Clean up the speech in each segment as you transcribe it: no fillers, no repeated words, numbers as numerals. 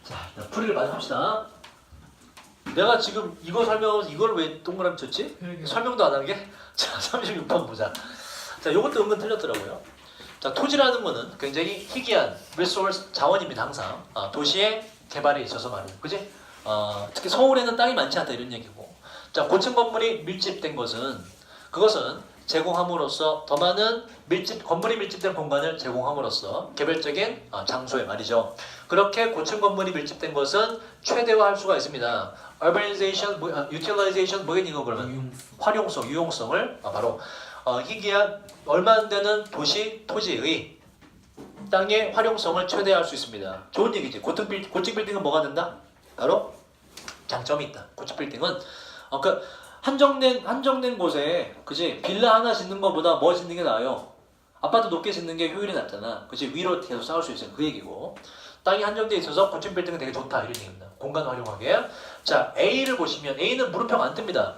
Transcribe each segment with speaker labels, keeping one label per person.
Speaker 1: 자, 풀이를 마저 합시다. 내가 지금 이거 설명하면서 이걸 왜 동그라미 쳤지? 설명도 안 한 게? 자, 36번 보자. 자, 요것도 은근 틀렸더라고요. 자, 토지라는 거는 굉장히 희귀한 리소스 자원입니다. 항상 도시의 개발에 있어서 말이에요. 그지? 특히 서울에는 땅이 많지 않다 이런 얘기고. 자, 고층 건물이 밀집된 것은 그것은 제공함으로써 더 많은 건물이 밀집된 공간을 제공함으로써 개별적인 장소에 말이죠. 그렇게 고층 건물이 밀집된 것은 최대화할 수가 있습니다. urbanization, utilization 뭐겠니 이거 그러면? 활용성, 유용성을 바로 희귀한 얼마 안 되는 도시 토지의 땅의 활용성을 최대화할 수 있습니다. 좋은 얘기지. 고층 빌딩은 뭐가 된다? 바로 장점이 있다. 고층 빌딩은 그 한정된 곳에 그지 빌라 하나 짓는 것보다 뭐 짓는 게 나아요. 아파트 높게 짓는 게 효율이 낮잖아. 그지 위로 계속 쌓을 수 있어요. 그 얘기고 땅이 한정돼 있어서 고층 빌딩은 되게 좋다 이런 얘기입니다. 공간 활용하게. 자, A를 보시면 A는 물음표 안 뜹니다.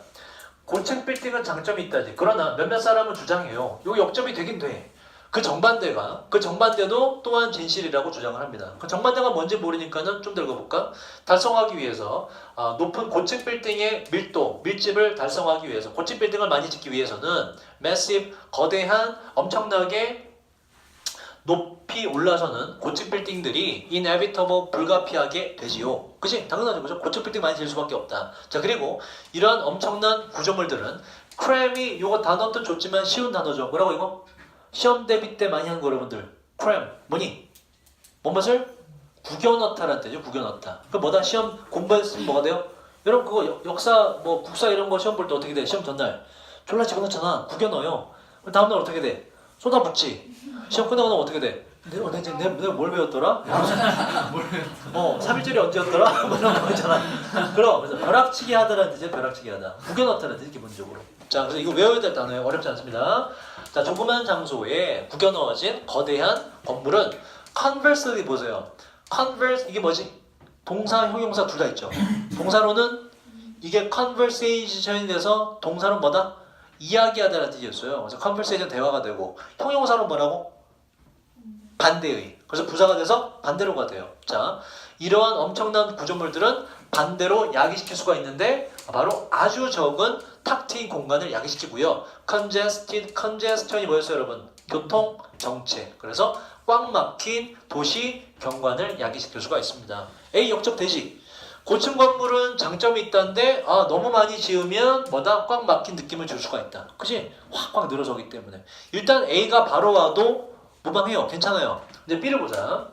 Speaker 1: 고층 빌딩은 장점이 있다지. 그러나 몇몇 사람은 주장해요. 요 역점이 되긴 돼. 그 정반대도 또한 진실이라고 주장을 합니다. 그 정반대가 뭔지 모르니까는 좀 더 읽어볼까? 달성하기 위해서 높은 고층 빌딩의 밀집을 달성하기 위해서 고층 빌딩을 많이 짓기 위해서는 massive, 거대한, 엄청나게 높이 올라서는 고층 빌딩들이 inevitable, 불가피하게 되지요. 그치? 당연하죠. 그죠? 고층 빌딩 많이 지을 수밖에 없다. 자, 그리고 이런 엄청난 구조물들은 cram이 요거 단어도 좋지만 쉬운 단어죠. 뭐라고 이거? 시험 대비 때 많이 하는 거 여러분들. cram 뭐니? 뭔 맛을? 구겨 넣다라는 뜻이죠. 구겨 넣다. 그 뭐다? 시험 공부했으면 뭐가 돼요? 여러분 그거 역사 뭐 국사 이런 거 시험 볼 때 어떻게 돼? 시험 전날 졸라 집어넣잖아. 구겨 넣어요. 그럼 다음날 어떻게 돼? 쏟아붓지. 시험 끝나고 나면 어떻게 돼? 내가 뭘 배웠더라? 3일절이 언제였더라? 뭐 이런 거 있잖아. 그래서 벼락치기 하다라는 뜻이에요. 벼락치기 하다. 구겨 넣다라는 뜻이 기본적으로. 자, 그래서 이거 외워야 될 단어예요. 어렵지 않습니다. 자, 조그만 장소에 구겨 넣어진 거대한 건물은 conversely 보세요. converse 이게 뭐지? 동사, 형용사 둘 다 있죠. 동사로는 이게 conversation이 돼서 동사는 뭐다? 이야기하다라는 뜻이었어요. 그래서 conversation 대화가 되고 형용사는 뭐라고? 반대의. 그래서 부사가 돼서 반대로가 돼요. 자, 이러한 엄청난 구조물들은 반대로 야기시킬 수가 있는데 바로 아주 적은 탁 트인 공간을 야기시키고요. congestion이 뭐였어요, 여러분? 교통 정체. 그래서 꽉 막힌 도시 경관을 야기시킬 수가 있습니다. A 역적 대시. 고층 건물은 장점이 있다는데 너무 많이 지으면 뭐다? 꽉 막힌 느낌을 줄 수가 있다. 그치? 확 늘어서기 때문에 일단 A가 바로 와도 무방해요. 괜찮아요. 근데 B를 보자.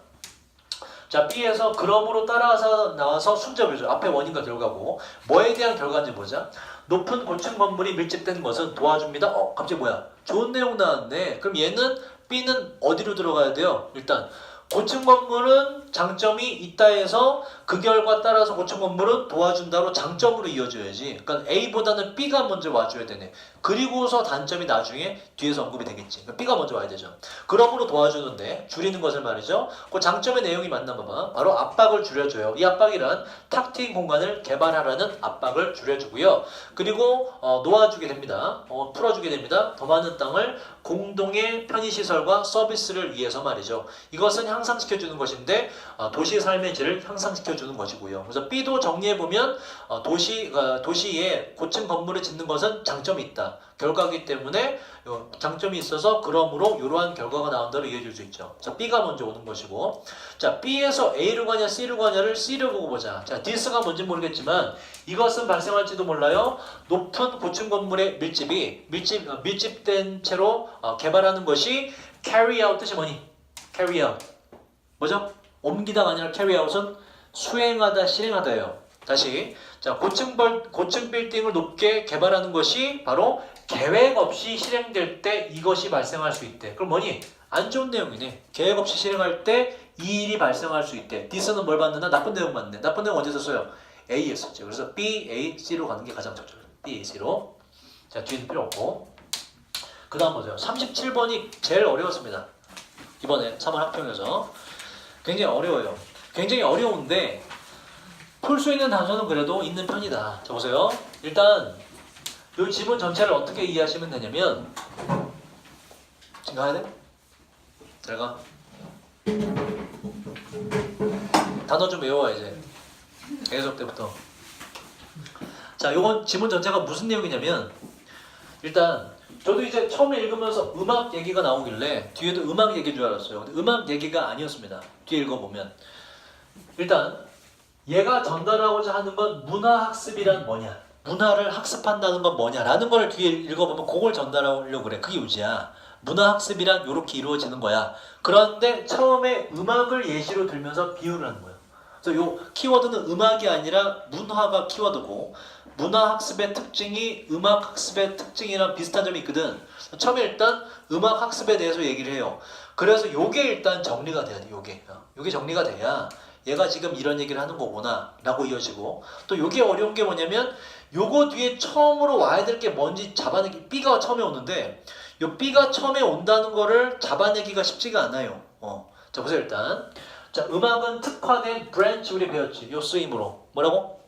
Speaker 1: 자, B에서 그럼으로 따라서 나와서 순접이죠. 앞에 원인과 결과고 뭐에 대한 결과인지 보자. 높은 고층 건물이 밀집된 것은 도와줍니다. 갑자기 뭐야? 좋은 내용 나왔네. 그럼 얘는 B는 어디로 들어가야 돼요? 일단 고층 건물은 장점이 있다 해서 그 결과 따라서 고층 건물은 도와준다로 장점으로 이어져야지. 그러니까 A보다는 B가 먼저 와줘야 되네. 그리고서 단점이 나중에 뒤에서 언급이 되겠지. 그러니까 B가 먼저 와야 되죠. 그러므로 도와주는데 줄이는 것을 말이죠. 그 장점의 내용이 맞나 봐봐. 바로 압박을 줄여줘요. 이 압박이란 탁 트인 공간을 개발하라는 압박을 줄여주고요. 그리고 놓아주게 됩니다. 풀어주게 됩니다. 더 많은 땅을 공동의 편의시설과 서비스를 위해서 말이죠. 이것은 향상시켜주는 것인데 도시 삶의 질을 향상시켜주는 것이고요. 그래서 B도 정리해보면 도시에 고층 건물을 짓는 것은 장점이 있다. 결과이기 때문에 장점이 있어서 그러므로 이러한 결과가 나온다로 이해해줄 수 있죠. 자, B가 먼저 오는 것이고 자, B에서 A를 가냐 C를 가냐를 C를 보고 보자. 자, this가 뭔지 모르겠지만 이것은 발생할지도 몰라요. 높은 고층 건물의 밀집된 채로 개발하는 것이 carry out 뜻이 뭐니? carry out 뭐죠? 옮기다가 아니라 carry out은 수행하다, 실행하다예요. 다시 자, 고층 빌딩을 높게 개발하는 것이 바로 계획 없이 실행될 때 이것이 발생할 수 있대. 그럼 뭐니? 안 좋은 내용이네. 계획 없이 실행할 때 이 일이 발생할 수 있대. this는 뭘 받는다? 나쁜 내용 받네. 나쁜 내용 언제 썼어요? A였었죠. 그래서 B, A, C로 가는 게 가장 적절해요. B, A, C로. 자, 뒤는 필요 없고. 그 다음 보세요. 37번이 제일 어려웠습니다. 이번에 3월 학평에서. 굉장히 어려워요. 굉장히 어려운데 풀 수 있는 단서는 그래도 있는 편이다. 자, 보세요. 일단 이 지문 전체를 어떻게 이해하시면 되냐면 지금 가야 돼? 잘 가. 단어 좀 외워와 이제. 계속 때부터. 자, 요건 지문 전체가 무슨 내용이냐면 일단 저도 이제 처음에 읽으면서 음악 얘기가 나오길래 뒤에도 음악 얘기인 줄 알았어요. 근데 음악 얘기가 아니었습니다. 뒤에 읽어보면 일단 얘가 전달하고자 하는 건 문화학습이란 뭐냐, 문화를 학습한다는 건 뭐냐라는 걸 뒤에 읽어보면 그걸 전달하려고 그래. 그게 요지야. 문화학습이란 이렇게 이루어지는 거야. 그런데 처음에 음악을 예시로 들면서 비유를 하는 거예요. 그래서 요 키워드는 음악이 아니라 문화가 키워드고 문화학습의 특징이 음악학습의 특징이랑 비슷한 점이 있거든. 처음에 일단 음악학습에 대해서 얘기를 해요. 그래서 요게 일단 정리가 돼야 돼. 요게 정리가 돼야 얘가 지금 이런 얘기를 하는 거구나 라고 이어지고, 또 요게 어려운 게 뭐냐면 요거 뒤에 처음으로 와야 될 게 뭔지 잡아내기. B가 처음에 오는데 요 B가 처음에 온다는 거를 잡아내기가 쉽지가 않아요. 자 보세요. 일단 자, 음악은 특화된 브랜치 우리 배웠지. 요 쓰임으로 뭐라고?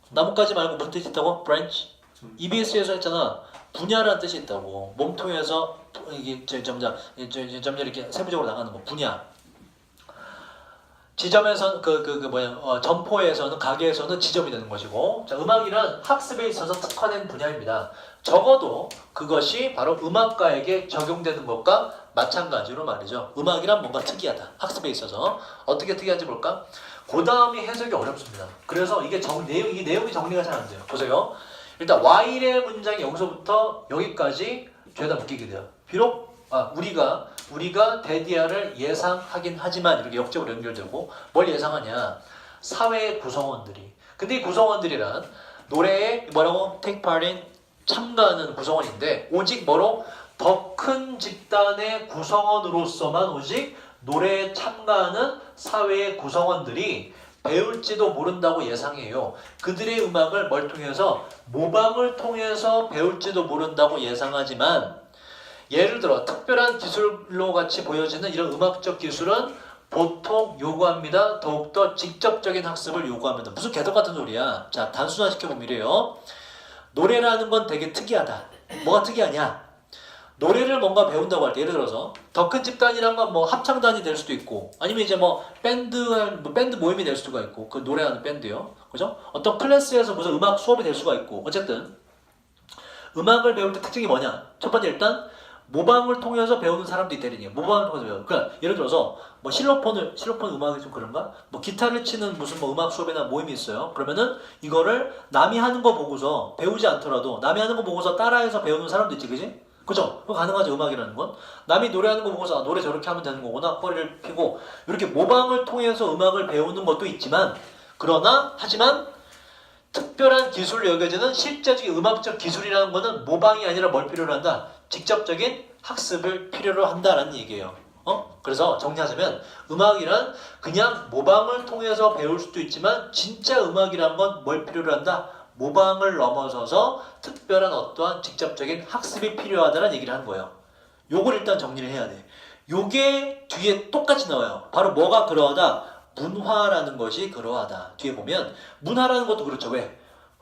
Speaker 1: 나뭇가지 말고 무슨 뜻이 있다고? 브랜치. EBS에서 했잖아. 분야라는 뜻이 있다고. 몸통에서 이게 점점 이렇게 세부적으로 나가는 거. 분야. 지점에서 점포에서는 가게에서는 지점이 되는 것이고, 자, 음악이란 학습에 있어서 특화된 분야입니다. 적어도 그것이 바로 음악가에게 적용되는 것과 마찬가지로 말이죠. 음악이란 뭔가 특이하다. 학습에 있어서 어떻게 특이한지 볼까? 그 다음이 해석이 어렵습니다. 그래서 이게 내용이 정리가 잘 안 돼요. 보세요. 일단 while의 문장이 여기서부터 여기까지 죄다 묶이게 돼요. 비록 우리가 데디아를 예상하긴 하지만 이렇게 역적으로 연결되고, 뭘 예상하냐? 사회의 구성원들이. 근데 이 구성원들이란 노래에 뭐라고? take part in, 참가하는 구성원인데 오직 뭐로? 더 큰 집단의 구성원으로서만 오직 노래에 참가하는 사회의 구성원들이 배울지도 모른다고 예상해요. 그들의 음악을 뭘 통해서? 모방을 통해서 배울지도 모른다고 예상하지만, 예를 들어 특별한 기술로 같이 보여지는 이런 음악적 기술은 보통 요구합니다. 더욱더 직접적인 학습을 요구합니다. 무슨 개덕 같은 소리야. 자, 단순화시켜보면 이래요. 노래라는 건 되게 특이하다. 뭐가 특이하냐? 노래를 뭔가 배운다고 할 때, 예를 들어서 더 큰 집단이란 건 뭐 합창단이 될 수도 있고, 아니면 이제 뭐 밴드 모임이 될 수가 있고, 그 노래하는 밴드요, 그죠? 어떤 클래스에서 무슨 음악 수업이 될 수가 있고, 어쨌든 음악을 배울 때 특징이 뭐냐? 첫 번째 일단 모방을 통해서 배우는 사람도 있다는 얘기예요. 모방을 통해서 배우는. 그러니까 예를 들어서 뭐 실로폰 음악이 좀 그런가? 뭐 기타를 치는 무슨 뭐 음악 수업이나 모임이 있어요. 그러면은 이거를 남이 하는 거 보고서 배우지 않더라도 남이 하는 거 보고서 따라해서 배우는 사람도 있지, 그지? 그죠? 그거 가능하죠. 음악이라는 건 남이 노래하는 거 보고서 노래 저렇게 하면 되는 거구나, 허리를 펴고 이렇게 모방을 통해서 음악을 배우는 것도 있지만, 하지만 특별한 기술로 여겨지는 실제적인 음악적 기술이라는 거는 모방이 아니라 뭘 필요로 한다? 직접적인 학습을 필요로 한다라는 얘기예요. 그래서 정리하자면 음악이란 그냥 모방을 통해서 배울 수도 있지만 진짜 음악이란 건 뭘 필요로 한다? 모방을 넘어서서 특별한 어떠한 직접적인 학습이 필요하다는 얘기를 하는 거예요. 요걸 일단 정리를 해야 돼. 요게 뒤에 똑같이 나와요. 바로 뭐가 그러하다? 문화라는 것이 그러하다. 뒤에 보면 문화라는 것도 그렇죠. 왜?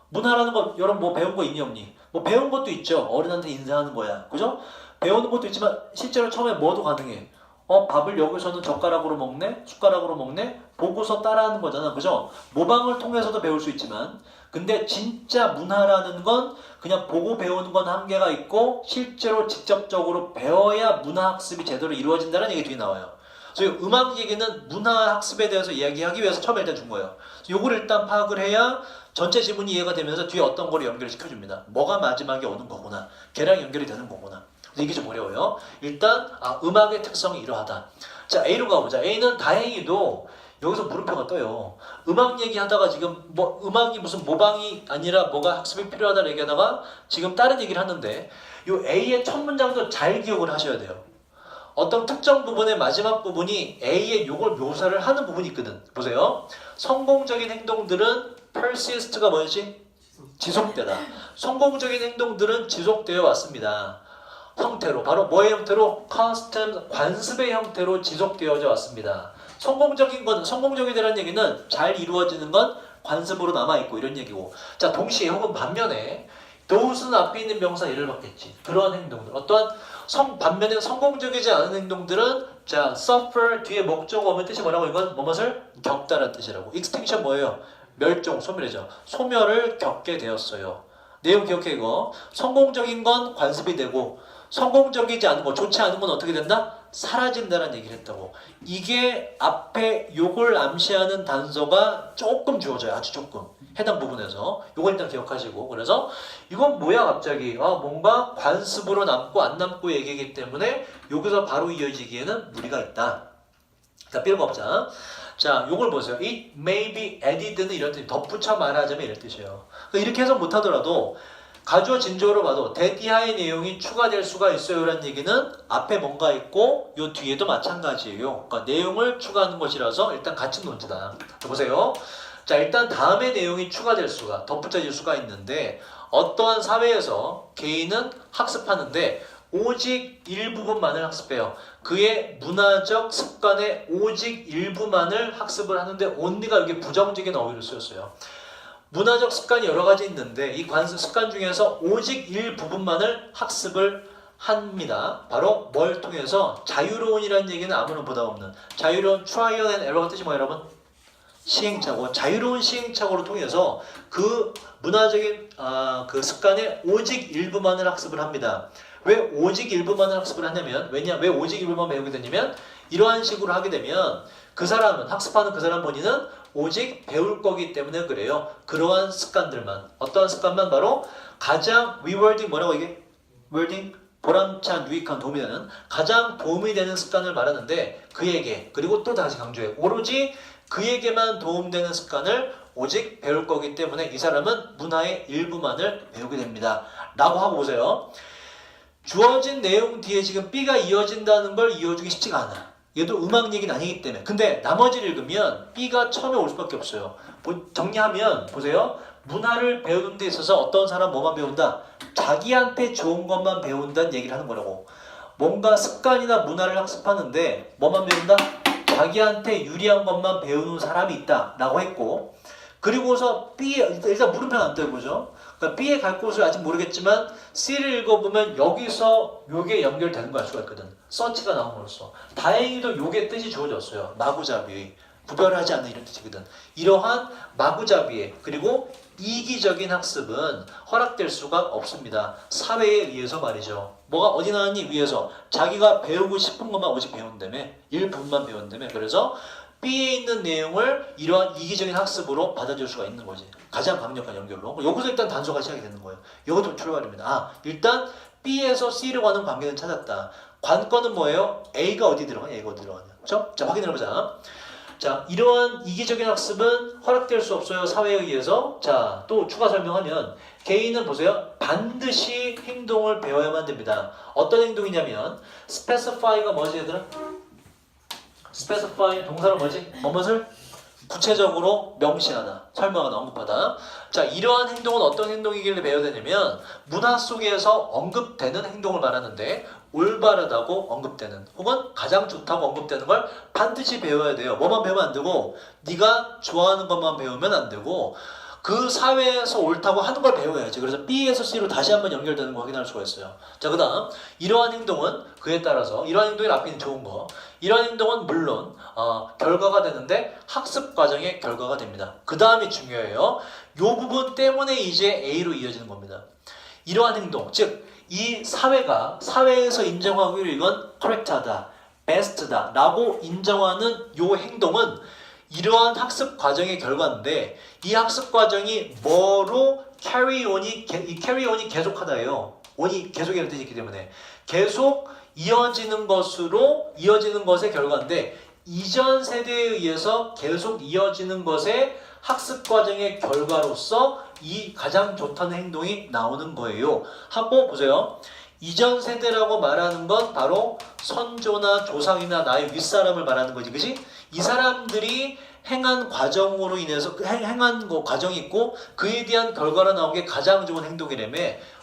Speaker 1: 문화라는 것 여러분 뭐 배운 거 있니 없니? 뭐 배운 것도 있죠. 어른한테 인사하는 거야. 그죠? 배우는 것도 있지만 실제로 처음에 뭐도 가능해. 밥을 여기서는 젓가락으로 먹네? 숟가락으로 먹네? 보고서 따라하는 거잖아. 그죠? 모방을 통해서도 배울 수 있지만, 근데 진짜 문화라는 건 그냥 보고 배우는 건 한계가 있고 실제로 직접적으로 배워야 문화학습이 제대로 이루어진다는 얘기 뒤에 나와요. 그래서 음악 얘기는 문화학습에 대해서 이야기하기 위해서 처음에 일단 준 거예요. 요걸 일단 파악을 해야 전체 지문이 이해가 되면서 뒤에 어떤 거를 연결시켜줍니다. 뭐가 마지막에 오는 거구나. 걔랑 연결이 되는 거구나. 이게 좀 어려워요. 일단 음악의 특성이 이러하다. 자, A로 가보자. A는 다행히도 여기서 물음표가 떠요. 음악 얘기하다가 지금 뭐 음악이 무슨 모방이 아니라 뭐가 학습이 필요하다는 얘기하다가 지금 다른 얘기를 하는데, 요 A의 첫 문장도 잘 기억을 하셔야 돼요. 어떤 특정 부분의 마지막 부분이 A의 요걸 묘사를 하는 부분이 있거든. 보세요. 성공적인 행동들은 persist가 뭐지? 지속되다. 성공적인 행동들은 지속되어 왔습니다. 형태로, 바로 뭐의 형태로? constant, 관습의 형태로 지속되어져 왔습니다. 성공적이라는 얘기는 잘 이루어지는 건 관습으로 남아있고 이런 얘기고, 자, 동시에 혹은 반면에 those는 앞에 있는 명사 예를 받겠지. 그러한 행동들, 어떠한 반면에 성공적이지 않은 행동들은 자, suffer 뒤에 목적 오면 뜻이 뭐라고 이건 뭐뭇을 겪다라는 뜻이라고. extinction 뭐예요? 멸종, 소멸이죠. 소멸을 겪게 되었어요. 내용 기억해 이거. 성공적인 건 관습이 되고 성공적이지 않은 거, 좋지 않은 건 어떻게 된다? 사라진다는 얘기를 했다고. 이게 앞에 요걸 암시하는 단서가 조금 주어져요. 아주 조금. 해당 부분에서. 요걸 일단 기억하시고. 그래서 이건 뭐야 갑자기. 뭔가 관습으로 남고 안 남고 얘기이기 때문에 여기서 바로 이어지기에는 무리가 있다. 자, 필요가 없자. 자, 요걸 보세요. It may be added는 이런 뜻, 덧붙여 말하자면 이런 뜻이에요. 그러니까 이렇게 해서 못하더라도 가주어 진조로 봐도 that 이하의 내용이 추가될 수가 있어요 라는 얘기는 앞에 뭔가 있고 요 뒤에도 마찬가지예요. 그러니까 내용을 추가하는 것이라서 일단 같은 논지다. 보세요. 자, 일단 다음에 내용이 추가될 수가, 덧붙여질 수가 있는데 어떠한 사회에서 개인은 학습하는데 오직 일부분만을 학습해요. 그의 문화적 습관의 오직 일부만을 학습을 하는데 only가 여기 부정적인 어휘로 쓰였어요. 문화적 습관이 여러 가지 있는데 이 습관 중에서 오직 일부분만을 학습을 합니다. 바로 뭘 통해서? 자유로운이라는 얘기는 아무런 부담 없는 자유로운 trial and error가 뜻이 뭐예요 여러분? 시행착오, 자유로운 시행착오를 통해서 그 문화적인 그 습관의 오직 일부만을 학습을 합니다. 왜 오직 일부만을 학습을 하냐면 왜 오직 일부만 배우게 되냐면 이러한 식으로 하게 되면 그 사람은 학습하는 그 사람 본인은 오직 배울 거기 때문에 그래요. 그러한 습관들만 어떠한 습관만 바로 가장 rewarding 뭐라고 이게? wording 보람찬 유익한 도움이 되는 가장 도움이 되는 습관을 말하는데 그에게 그리고 또 다시 강조해 오로지 그에게만 도움되는 습관을 오직 배울 거기 때문에 이 사람은 문화의 일부만을 배우게 됩니다. 라고 하고 보세요. 주어진 내용 뒤에 지금 B가 이어진다는 걸 이어주기 쉽지가 않아. 얘도 음악 얘기는 아니기 때문에. 근데 나머지를 읽으면 B가 처음에 올 수밖에 없어요. 정리하면 보세요. 문화를 배우는 데 있어서 어떤 사람 뭐만 배운다? 자기한테 좋은 것만 배운다는 얘기를 하는 거라고. 뭔가 습관이나 문화를 학습하는데 뭐만 배운다? 자기한테 유리한 것만 배우는 사람이 있다 라고 했고 그리고서 B에 일단 물음표는 안 떠보죠. 그러니까 B에 갈 곳을 아직 모르겠지만 C를 읽어보면 여기서 요게 연결되는 걸 알 수가 있거든. 서치가 나옴으로써 다행히도 요게 뜻이 주어졌어요. 마구잡이 구별하지 않는 이런 뜻이거든. 이러한 마구잡이에 그리고 이기적인 학습은 허락될 수가 없습니다. 사회에 의해서 말이죠. 뭐가 어디 나왔니? 위에서 자기가 배우고 싶은 것만 오직 배운다며 일부분만 배운다며 그래서 B에 있는 내용을 이러한 이기적인 학습으로 받아줄 수가 있는 거지. 가장 강력한 연결로. 여기서 일단 단서가 시작이 되는 거예요. 이것도 출발입니다. 일단 B에서 C로 가는 관계는 찾았다. 관건은 뭐예요? A가 어디 들어가냐? A가 어디 들어가냐? 그렇죠? 자, 확인해보자. 자, 이러한 이기적인 학습은 허락될 수 없어요. 사회에 의해서. 자, 또 추가 설명하면 개인은 보세요. 반드시 행동을 배워야만 됩니다. 어떤 행동이냐면 specify가 뭐지 얘들아? specify 동사는 뭐지? 뭐뭇을 구체적으로 명시하다, 설명하다, 언급하다. 자, 이러한 행동은 어떤 행동이길래 배워야 되냐면 문화 속에서 언급되는 행동을 말하는데 올바르다고 언급되는 혹은 가장 좋다고 언급되는 걸 반드시 배워야 돼요. 뭐만 배우면 안 되고 네가 좋아하는 것만 배우면 안 되고 그 사회에서 옳다고 하는 걸 배워야지. 그래서 B에서 C로 다시 한번 연결되는 거 확인할 수가 있어요. 자, 그 다음 이러한 행동은 그에 따라서 이러한 행동이 앞에 있는 좋은 거 이러한 행동은 물론 결과가 되는데 학습 과정의 결과가 됩니다. 그 다음이 중요해요. 이 부분 때문에 이제 A로 이어지는 겁니다. 이러한 행동, 즉 이 사회에서 인정하기로 이건 correct하다, best다 라고 인정하는 이 행동은 이러한 학습 과정의 결과인데 이 학습 과정이 뭐로 carry on이 계속하다예요. on이 계속이라는 뜻이 있기 때문에 계속 이어지는 것의 결과인데 이전 세대에 의해서 계속 이어지는 것의 학습 과정의 결과로서 이 가장 좋다는 행동이 나오는 거예요. 하고 보세요. 이전 세대라고 말하는 건 바로 선조나 조상이나 나의 윗사람을 말하는 거지, 그지? 이 사람들이 행한 과정으로 인해서 행한 과정이 있고 그에 대한 결과로 나온 게 가장 좋은 행동이라며.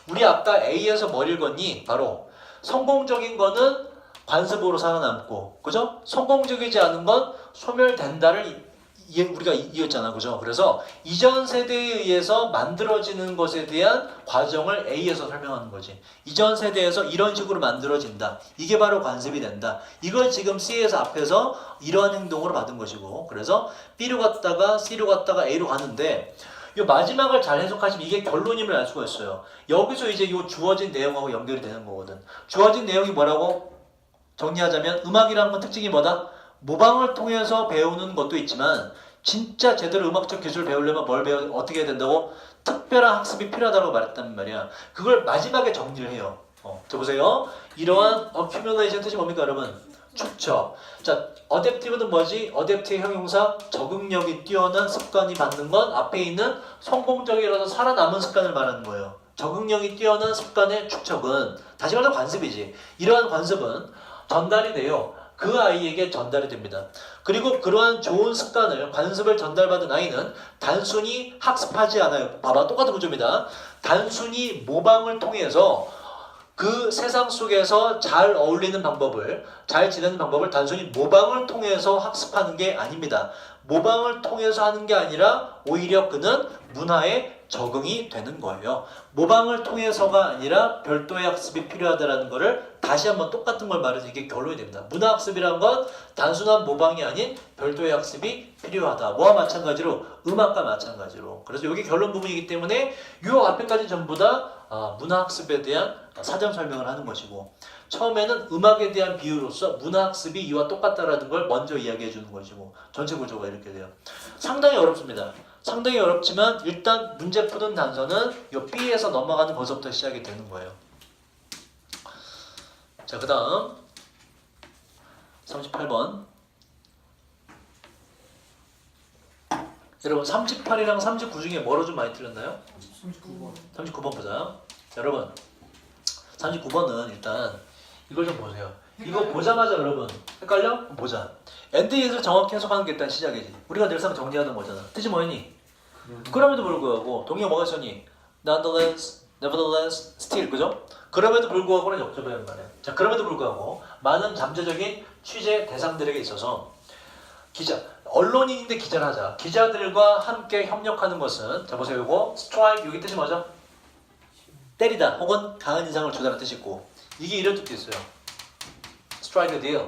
Speaker 1: 우리 아까 A에서 뭘 읽었니? 바로 성공적인 거는 관습으로 살아남고, 그죠? 성공적이지 않은 건 소멸된다를 우리가 이겼잖아, 그죠? 그래서 이전 세대에 의해서 만들어지는 것에 대한 과정을 A에서 설명하는 거지. 이전 세대에서 이런 식으로 만들어진다. 이게 바로 관습이 된다. 이걸 지금 C에서 앞에서 이러한 행동으로 받은 것이고, 그래서 B로 갔다가 C로 갔다가 A로 가는데, 이 마지막을 잘 해석하시면 이게 결론임을 알 수가 있어요. 여기서 이제 이 주어진 내용하고 연결이 되는 거거든. 주어진 내용이 뭐라고 정리하자면, 음악이라는 건 특징이 뭐다? 모방을 통해서 배우는 것도 있지만 진짜 제대로 음악적 기술을 배우려면 어떻게 해야 된다고? 특별한 학습이 필요하다고 말했단 말이야. 그걸 마지막에 정리를 해요. 자 보세요. 이러한 accumulation 뜻이 뭡니까 여러분? 축적. 자, adaptive는 뭐지? adaptive 형용사 적응력이 뛰어난 습관이 받는 건 앞에 있는 성공적이라서 살아남은 습관을 말하는 거예요. 적응력이 뛰어난 습관의 축적은 다시 말해서 관습이지. 이러한 관습은 전달이 돼요. 그 아이에게 전달이 됩니다. 그리고 그러한 좋은 습관을, 관습을 전달받은 아이는 단순히 학습하지 않아요. 봐봐, 똑같은 구조입니다. 단순히 모방을 통해서 그 세상 속에서 잘 어울리는 방법을, 잘 지내는 방법을 단순히 모방을 통해서 학습하는 게 아닙니다. 모방을 통해서 하는 게 아니라 오히려 그는 문화에 적응이 되는 거예요. 모방을 통해서가 아니라 별도의 학습이 필요하다는 것을 다시 한번 똑같은 걸 말해서 이게 결론이 됩니다. 문화학습이라는 건 단순한 모방이 아닌 별도의 학습이 필요하다. 뭐와 마찬가지로 음악과 마찬가지로. 그래서 이게 결론 부분이기 때문에 이 앞에까지 전부 다 문화학습에 대한 사전 설명을 하는 것이고, 처음에는 음악에 대한 비유로서 문화학습이 이와 똑같다라는 걸 먼저 이야기해 주는 것이고, 전체 구조가 이렇게 돼요. 상당히 어렵습니다. 상당히 어렵지만 일단 문제 푸는 단서는 이 B에서 넘어가는 것부터 시작이 되는 거예요. 자, 그 다음 38번. 여러분 38이랑 39 중에 뭐로 좀 많이 틀렸나요?
Speaker 2: 39번.
Speaker 1: 39번 보자. 여러분 39번은 일단 이걸 좀 보세요. 이거 보자마자 여러분 헷갈려? 보자. 엔드잇을 정확히 해석하는 게 일단 시작이지. 우리가 늘상 정리하던 거잖아. 뜻이 뭐였니? 그럼에도 불구하고 동의어 뭐가 있었니? Nonetheless, nevertheless, still, 그죠? 그럼에도 불구하고는 역접이란 말이야. 자, 그럼에도 불구하고 많은 잠재적인 취재 대상들에게 있어서 기자, 언론인인데 기자를 하자. 기자들과 함께 협력하는 것은, 자 보세요. 이거 strike, 여기 뜻이 뭐죠? 때리다 혹은 강한 인상을 주다라는 뜻이 있고, 이게 이런 뜻도 있어요. strike a deal,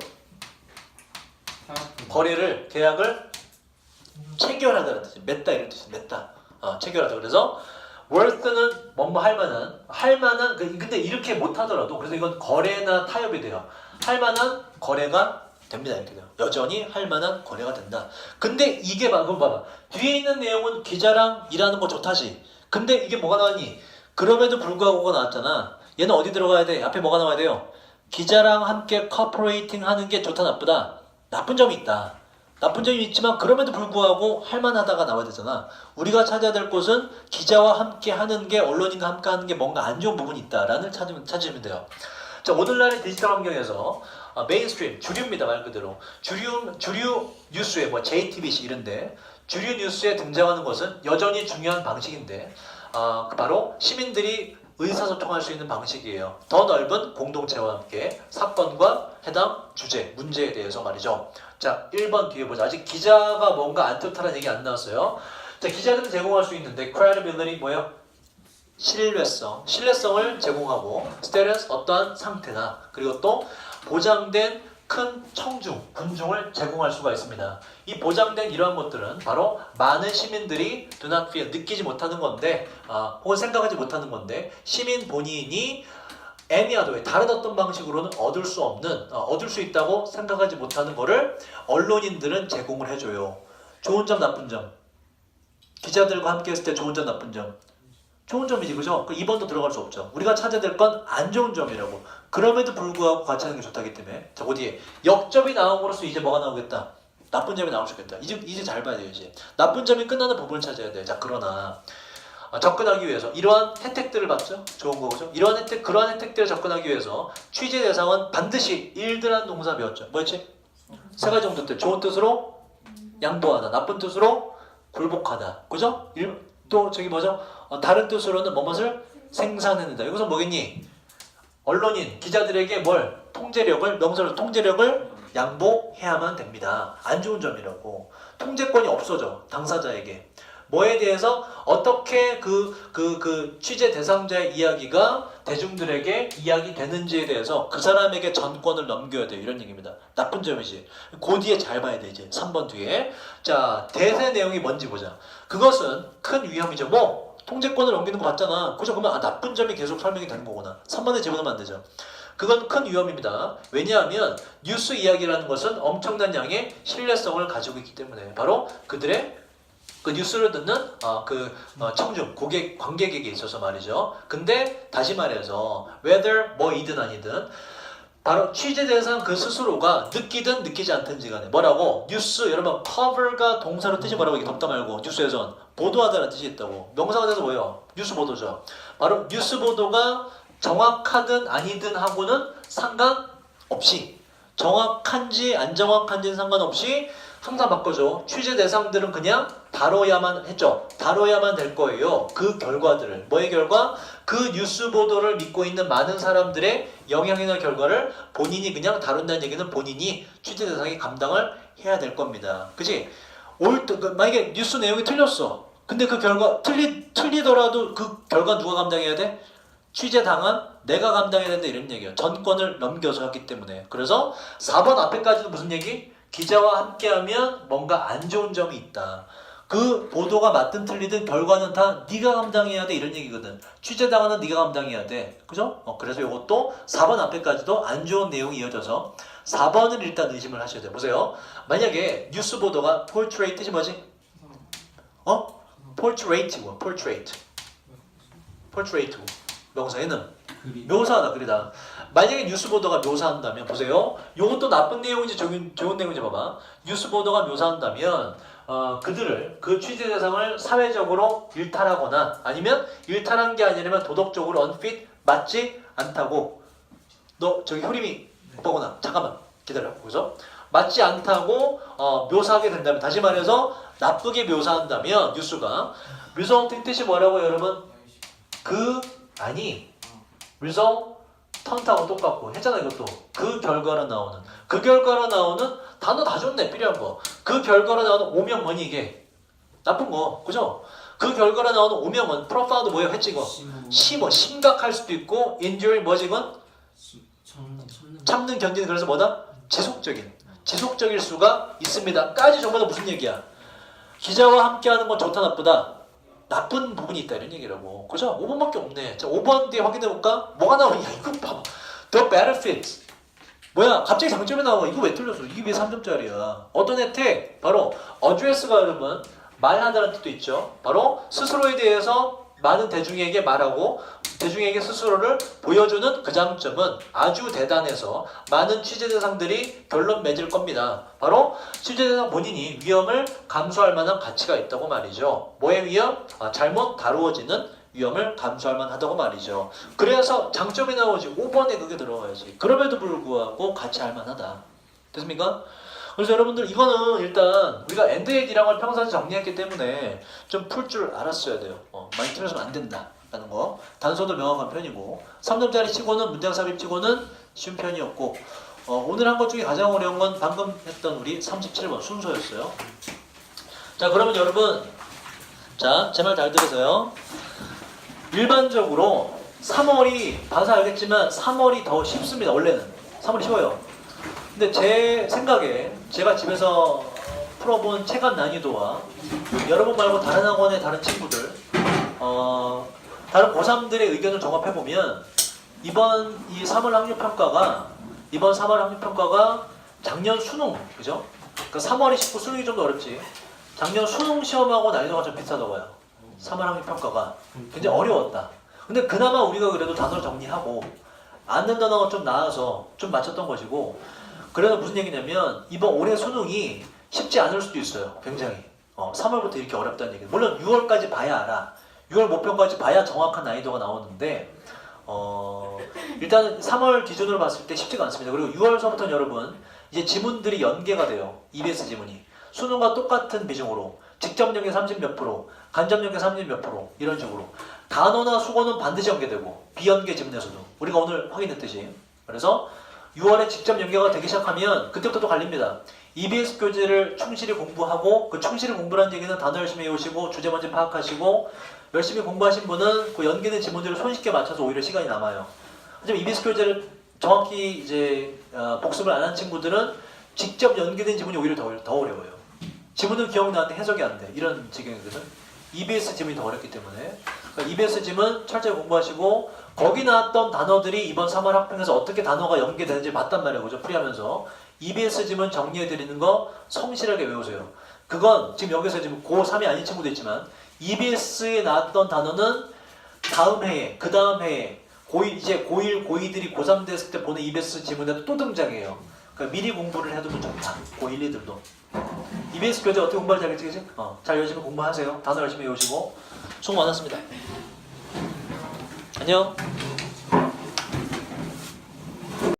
Speaker 1: 거래를, 계약을 체결하다는 뜻이, 맺다 이런 뜻이, 맺다, 체결하다. 그래서 worth는 뭐뭐 할만한, 근데 이렇게 못하더라도, 그래서 이건 거래나 타협이 돼요. 할만한 거래가 됩니다. 이렇게 돼요. 여전히 할만한 거래가 된다. 근데 이게 방금 봐봐. 뒤에 있는 내용은 기자랑 일하는 거 좋다지. 근데 이게 뭐가 나왔니? 그럼에도 불구하고가 나왔잖아. 얘는 어디 들어가야 돼? 앞에 뭐가 나와야 돼요? 기자랑 함께 커퍼레이팅 하는 게 좋다 나쁘다? 나쁜 점이 있다. 나쁜 점이 있지만 그럼에도 불구하고 할만하다가 나와야 되잖아. 우리가 찾아야 될 곳은 기자와 함께 하는 게, 언론인과 함께 하는 게 뭔가 안 좋은 부분이 있다라는 찾으시면 돼요. 자, 오늘날의 디지털 환경에서 메인스트림, 주류입니다. 말 그대로. 주류 뉴스에 뭐 JTBC 이런데 주류 뉴스에 등장하는 것은 여전히 중요한 방식인데, 바로 시민들이 의사소통할 수 있는 방식이에요. 더 넓은 공동체와 함께 사건과 해당 주제, 문제에 대해서 말이죠. 자, 1번 뒤에 보자. 아직 기자가 뭔가 안 좋다는 얘기 안 나왔어요. 자, 기자들은 제공할 수 있는데 credibility 뭐예요? 신뢰성을 제공하고, status 어떠한 상태나, 그리고 또 보장된 큰 군중을 제공할 수가 있습니다. 이 보장된 이러한 것들은 바로 많은 시민들이 do not feel, 느끼지 못하는 건데, 혹은 생각하지 못하는 건데, 시민 본인이 any other way, 다른 어떤 방식으로는 얻을 수 있다고 생각하지 못하는 거를 언론인들은 제공을 해줘요. 좋은 점, 나쁜 점. 기자들과 함께 했을 때 좋은 점, 나쁜 점. 좋은 점이지, 그죠? 그 2번도 들어갈 수 없죠. 우리가 찾아야 될 건 안 좋은 점이라고. 그럼에도 불구하고 같이 하는 게 좋다기 때문에. 자, 어디에? 역접이 나옴으로써 이제 뭐가 나오겠다? 나쁜 점이 나올 수 있겠다. 이제 잘 봐야 돼요, 이제. 나쁜 점이 끝나는 부분을 찾아야 돼. 자, 그러나 접근하기 위해서 이러한 혜택들을 받죠? 좋은 거죠? 그러한 혜택들을 접근하기 위해서 취재 대상은 반드시 일들한 동사 배웠죠. 뭐였지? 세 가지 정도 뜻. 좋은 뜻으로 양보하다, 나쁜 뜻으로 굴복하다. 그죠? 또 저기 뭐죠? 다른 뜻으로는 뭐뭇을 생산해낸다. 여기서 뭐겠니? 언론인, 기자들에게 명사로 통제력을 양보해야만 됩니다. 안 좋은 점이라고. 통제권이 없어져. 당사자에게. 뭐에 대해서 어떻게 그 취재 대상자의 이야기가 대중들에게 이야기되는지에 대해서 그 사람에게 전권을 넘겨야 돼요. 이런 얘기입니다. 나쁜 점이지. 그 뒤에 잘 봐야 돼. 이제 3번 뒤에. 자, 대세 내용이 뭔지 보자. 그것은 큰 위험이죠. 뭐 통제권을 넘기는 거 맞잖아. 그죠? 그러면 나쁜 점이 계속 설명이 되는 거구나. 3번에 집어넣으면 안 되죠. 그건 큰 위험입니다. 왜냐하면 뉴스 이야기라는 것은 엄청난 양의 신뢰성을 가지고 있기 때문에 바로 그들의 그 뉴스를 듣는 청중, 고객, 관객에게 있어서 말이죠. 근데 다시 말해서 whether 뭐이든 아니든 바로 취재 대상 그 스스로가 느끼든 느끼지 않든지 간에 뭐라고? 뉴스, 여러분 cover가 동사로 뜻이 뭐라고? 이게 덮다 말고 뉴스에선 보도하다라는 뜻이 있다고. 명사가 돼서 뭐예요? 뉴스 보도죠. 바로 뉴스 보도가 정확하든 아니든 하고는 상관없이 정확한지 안 정확한지는 상관없이 항상 바꿔줘. 취재 대상들은 그냥 다뤄야만 했죠. 다뤄야만 될 거예요. 그 결과들을. 뭐의 결과? 그 뉴스 보도를 믿고 있는 많은 사람들의 영향이나 결과를 본인이 그냥 다룬다는 얘기는 본인이 취재 대상이 감당을 해야 될 겁니다. 그치? 만약에 뉴스 내용이 틀렸어. 근데 그 결과 틀리더라도 그 결과 누가 감당해야 돼? 취재 당한 내가 감당해야 된다 이런 얘기예요. 전권을 넘겨서 하기 때문에. 그래서 4번 앞에까지도 무슨 얘기? 기자와 함께하면 뭔가 안 좋은 점이 있다. 그 보도가 맞든 틀리든 결과는 다 네가 감당해야 돼 이런 얘기거든. 취재당하는 네가 감당해야 돼. 그죠? 그래서 이것도 4번 앞에까지도 안 좋은 내용이 이어져서 4번을 일단 의심을 하셔야 돼요. 보세요. 만약에 뉴스 보도가 portrait 뜻이 뭐지? portrait 뭐? portrait 명사에는 묘사하다 그리다. 만약에 뉴스 보도가 묘사한다면 보세요. 이것도 나쁜 내용인지 좋은 내용인지 봐봐. 뉴스 보도가 묘사한다면 그들을 그 취재 대상을 사회적으로 일탈하거나 아니면 일탈한 게 아니라면 도덕적으로 unfit 맞지 않다고. 너 저기 효림이 보거나 잠깐만 기다려. 거기서 맞지 않다고 묘사하게 된다면 다시 말해서 나쁘게 묘사한다면 뉴스가 result 뜻이 뭐라고 여러분? result 턴트하고 똑같고 했잖아. 이것도 그 결과로 나오는 단어 다 좋네. 필요한 거. 그 결과로 나오는 오명원이 이게 나쁜 거 그죠? 그 결과로 나오는 오명원 profound 뭐예요? 했지 이거 심각할 수도 있고 injury 뭐지 이건? 참는 견디는. 그래서 뭐다? 지속적일 수가 있습니다. 까지 전부 다 무슨 얘기야? 기자와 함께하는 건 좋다 나쁘다? 나쁜 부분이 있다 이런 얘기라고. 그죠? 5번밖에 없네. 자, 5번 뒤에 확인해볼까? 뭐가 나오냐? 이거 봐봐. The benefits. 뭐야? 갑자기 장점이 나와. 이거 왜 틀렸어? 이게 왜 3점짜리야? 어떤 혜택? 바로 address가 여러분 말하다는 뜻도 있죠. 바로 스스로에 대해서 많은 대중에게 말하고 대중에게 스스로를 보여주는 그 장점은 아주 대단해서 많은 취재 대상들이 결론 맺을 겁니다. 바로 취재 대상 본인이 위험을 감수할 만한 가치가 있다고 말이죠. 뭐의 위험? 잘못 다루어지는 위험을 감수할 만하다고 말이죠. 그래서 장점이 나오지. 5번에 그게 들어가야지. 그럼에도 불구하고 같이 할 만하다. 됐습니까? 그래서 여러분들 이거는 일단 우리가 NDAD랑을 평상시 정리했기 때문에 좀 풀 줄 알았어야 돼요. 많이 틀려서는 안 된다 라는 거. 단서도 명확한 편이고 3점짜리 치고는 문장 삽입 치고는 쉬운 편이었고 오늘 한 것 중에 가장 어려운 건 방금 했던 우리 37번 순서였어요. 자, 그러면 여러분 자, 제 말 잘 들으세요. 일반적으로 3월이 봐서 알겠지만 3월이 더 쉽습니다. 원래는 3월이 쉬워요. 근데 제 생각에 제가 집에서 풀어본 체감 난이도와 여러분 말고 다른 학원의 다른 친구들 다른 고3들의 의견을 종합해보면 이번 3월 학력평가가 작년 수능 그죠? 그러니까 3월이 쉽고 수능이 좀 더 어렵지. 작년 수능 시험하고 난이도가 좀 비슷하다고 해요. 3월 학력평가가 굉장히 어려웠다. 근데 그나마 우리가 그래도 단어를 정리하고 아는 단어가 좀 나아서 좀 맞췄던 것이고 그래서 무슨 얘기냐면 이번 올해 수능이 쉽지 않을 수도 있어요. 굉장히 3월부터 이렇게 어렵다는 얘기. 물론 6월까지 봐야 알아. 6월 목표까지 봐야 정확한 난이도가 나오는데 일단 3월 기준으로 봤을 때 쉽지가 않습니다. 그리고 6월서부터는 여러분 이제 지문들이 연계가 돼요. EBS 지문이 수능과 똑같은 비중으로 직접 연계 30몇 프로, 간접 연계 30몇 프로 이런 식으로 단어나 수거는 반드시 연계되고 비연계 지문에서도 우리가 오늘 확인했듯이 그래서 6월에 직접 연계가 되기 시작하면 그때부터 또 갈립니다. EBS 교재를 충실히 공부하고 그 충실히 공부라는 얘기는 단어 열심히 외우시고 주제 먼저 파악하시고 열심히 공부하신 분은 그 연계된 지문들을 손쉽게 맞춰서 오히려 시간이 남아요. 하지만 EBS 교재를 정확히 이제 복습을 안 한 친구들은 직접 연계된 지문이 오히려 더 어려워요. 지문은 기억나는데 해석이 안 돼. 이런 지경이거든. EBS 지문이 더 어렵기 때문에. 그러니까 EBS 지문 철저히 공부하시고 거기 나왔던 단어들이 이번 3월 학평에서 어떻게 단어가 연계되는지 봤단 말이에요. 그죠? 풀이하면서. EBS 지문 정리해드리는 거 성실하게 외우세요. 그건 지금 여기서 지금 고3이 아닌 친구도 있지만 EBS에 나왔던 단어는 다음 해에, 그 다음 해에 이제 고1, 고2들이 고3 됐을 때 보는 EBS 지문에 또 등장해요. 그러니까 미리 공부를 해두면 좋다. 고1, 2들도. EBS 교재 어떻게 공부할지 알겠지? 그치? 잘 열심히 공부하세요. 단어 열심히 외우시고 수고 많았습니다. 안녕.